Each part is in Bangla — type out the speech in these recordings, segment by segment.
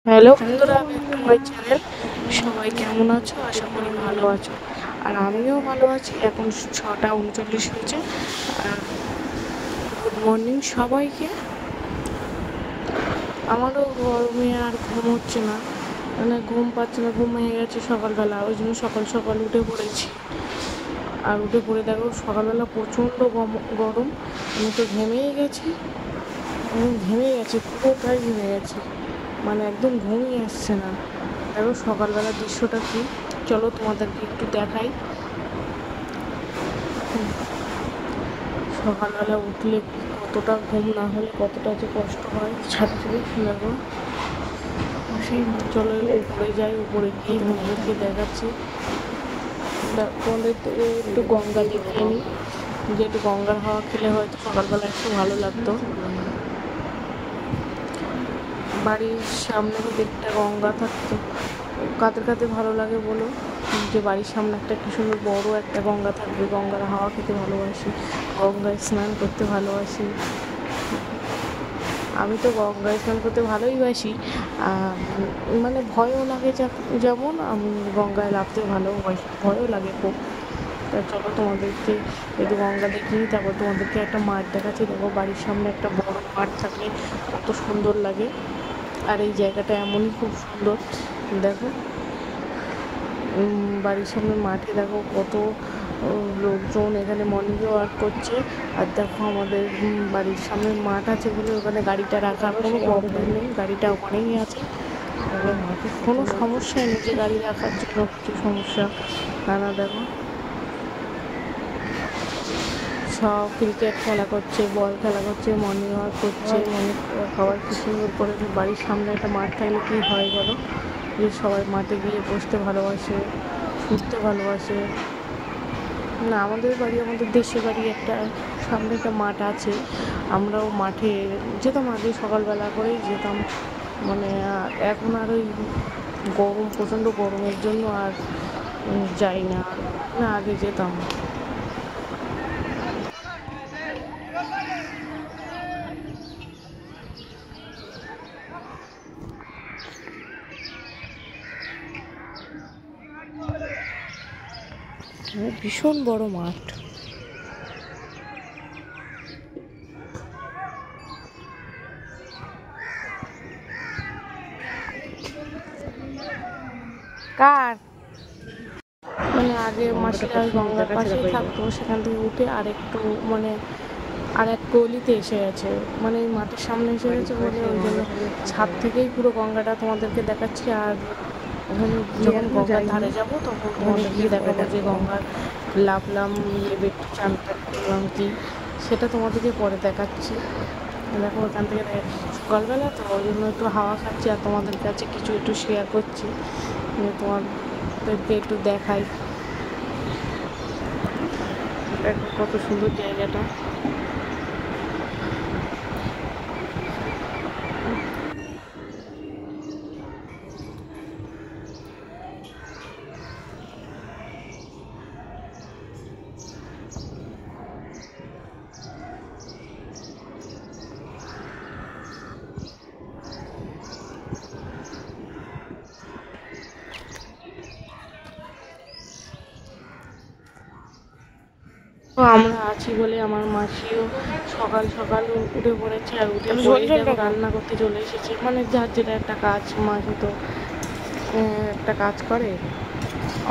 হ্যালো বন্ধুরা, ওয়েলকাম মাই চ্যানেল। সবাই কেমন আছো? আশা করি ভালো আছো। আর আমিও ভালো আছি। এখন 6টা 39 হয়েছে। আর গুড মর্নিং সবাইকে। আমারও গরমে আর ঘুম হচ্ছে না, মানে ঘুম পাচ্ছে না, ঘুম ভেঙে গেছে সকালবেলা, ওই জন্য সকাল সকাল উঠে পড়েছি। আর উঠে পড়ে দেখো সকালবেলা প্রচণ্ড গরম। আমি তো ঘেমেই গেছি, ঘেমে গেছি, পুরোটাই ঘেমে গেছি, মানে একদম ঘুমই আসছে না। দেখো সকালবেলার দৃশ্যটা কি, চলো তোমাদেরকে একটু দেখাই। সকালবেলা উঠলে কতটা ঘুম না হলে কতটা যে কষ্ট হয় ছাড়া ছবি দেখো। সেই চলো উপরে যাই, উপরে গিয়ে তোমাদেরকে দেখাচ্ছি। তোমাদের একটু গঙ্গা দেখিয়ে নিই, যে একটু গঙ্গার হাওয়া খেলে হয়তো সকালবেলা একটু ভালো লাগতো। বাড়ির সামনে যদি একটা গঙ্গা থাকতো কাদের কাদের ভালো লাগে বলো, যে বাড়ির সামনে একটা কি সুন্দর বড় একটা গঙ্গা থাকবে। গঙ্গার হাওয়া খেতে ভালোবাসি, গঙ্গায় স্নান করতে ভালোবাসি। আমি তো গঙ্গায় স্নান করতে ভালোই বাসি, মানে ভয়ও লাগে, যেমন আমি গঙ্গায় নামতে ভালোবাসি, ভয়ও লাগে খুব। তা চলো তোমাদেরকে একটু গঙ্গা দেখিয়ে, তারপর তোমাদেরকে একটা মাঠ দেখাচ্ছি। দেখো বাড়ির সামনে একটা বড় মাঠ থাকলে কত সুন্দর লাগে। আর এই জায়গাটা এমনই খুব সুন্দর। দেখো বাড়ির সামনে মাঠে দেখো কত লোকজন এখানে মর্নিং ওয়াক করছে। আর দেখো আমাদের বাড়ির সামনে মাঠ আছে বলে ওখানে গাড়িটা রাখার কোনো প্রবলেম নেই, গাড়িটা ওখানেই আছে, কোনো সমস্যাই নেই যে গাড়ি রাখার জন্য কিছু সমস্যা। না দেখো সব ক্রিকেট খেলা করছে, বল খেলা করছে, মর্নিং ওয়াক করছে, মর্নিং খাবার কি সুন্দর করে। বাড়ির সামনে একটা মাঠ থাকলে কী হয় বলো, যে সবাই মাঠে গিয়ে বসতে ভালোবাসে, ঘুরতে ভালোবাসে। না আমাদের বাড়ি, আমাদের দেশের বাড়ি একটা সামনে একটা মাঠ আছে, আমরাও মাঠে যেতাম আগে, সকালবেলা করেই যেতাম। মানে এখন আর ওই গরম, প্রচণ্ড গরমের জন্য আর যাই না। না আগে যেতাম। ভীষণ বড় মাঠ। কার মানে আগে মাসিরা ওই গঙ্গার পাশেই থাকতো, সেখান থেকে উঠে আর একটু মানে আর এক গলিতে এসে গেছে, মানে এই মাঠের সামনে এসে গেছে বলে ওই জন্য ছাদ থেকেই পুরো গঙ্গাটা তোমাদেরকে দেখাচ্ছি। আর ওখানে যখন গঙ্গার ধারে যাবো তখন তোমাদেরকে দেখাবো যে গঙ্গার লাফলাম, নেবে একটু চান করলাম কি, সেটা তোমাদেরকে পরে দেখাচ্ছি। দেখো ওখান থেকে সকালবেলা তো ওই জন্য একটু হাওয়া খাচ্ছি আর তোমাদের কাছে কিছু একটু শেয়ার করছি, তোমাদেরকে একটু দেখাই। দেখো কত সুন্দর জায়গাটা। তো আমরা আছি বলে আমার মাসিও সকাল সকাল উঠে পড়েছে, আর উঠে পড়েই দেখো রান্না করতে চলে এসেছে। মানে যার যেটা একটা কাজ, মাসি তো একটা কাজ করে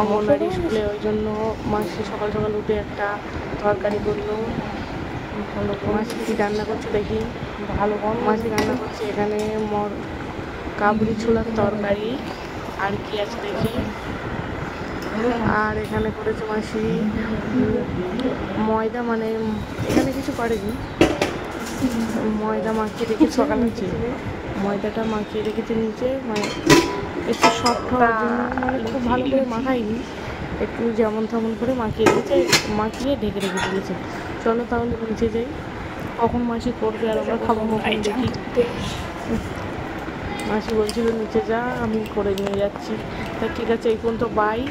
অঙ্গনওয়াড়ি স্কুলে, ওই জন্য মাসি সকাল সকাল উঠে একটা তরকারি করলো। মাসি কি রান্না করছে দেখি, ভালো মাসি রান্না করছে এখানে কাবুলি ছোলার তরকারি, আর কি আছে দেখি। আর এখানে করেছে মাসি ময়দা, মানে এখানে কিছু করেনি, ময়দা মাখিয়ে রেখেছে নিচে, ময়দাটা মাখিয়ে রেখেছে নিচে, মানে একটু সফট হওয়ার জন্য, মানে খুব ভালো করে মাখাইনি, একটু যেমন তেমন করে মাখিয়ে রেখেছে, মাখিয়ে ঢেকে রেখে দিয়েছে। চলো তাহলে নিচে যাই, কখন মাসি করবে আর আমরা খাবো কখন দেখি। মাসি বলছিল নিচে যা, আমি করে নিয়ে যাচ্ছি। তা ঠিক আছে, এই পর্যন্ত বাই।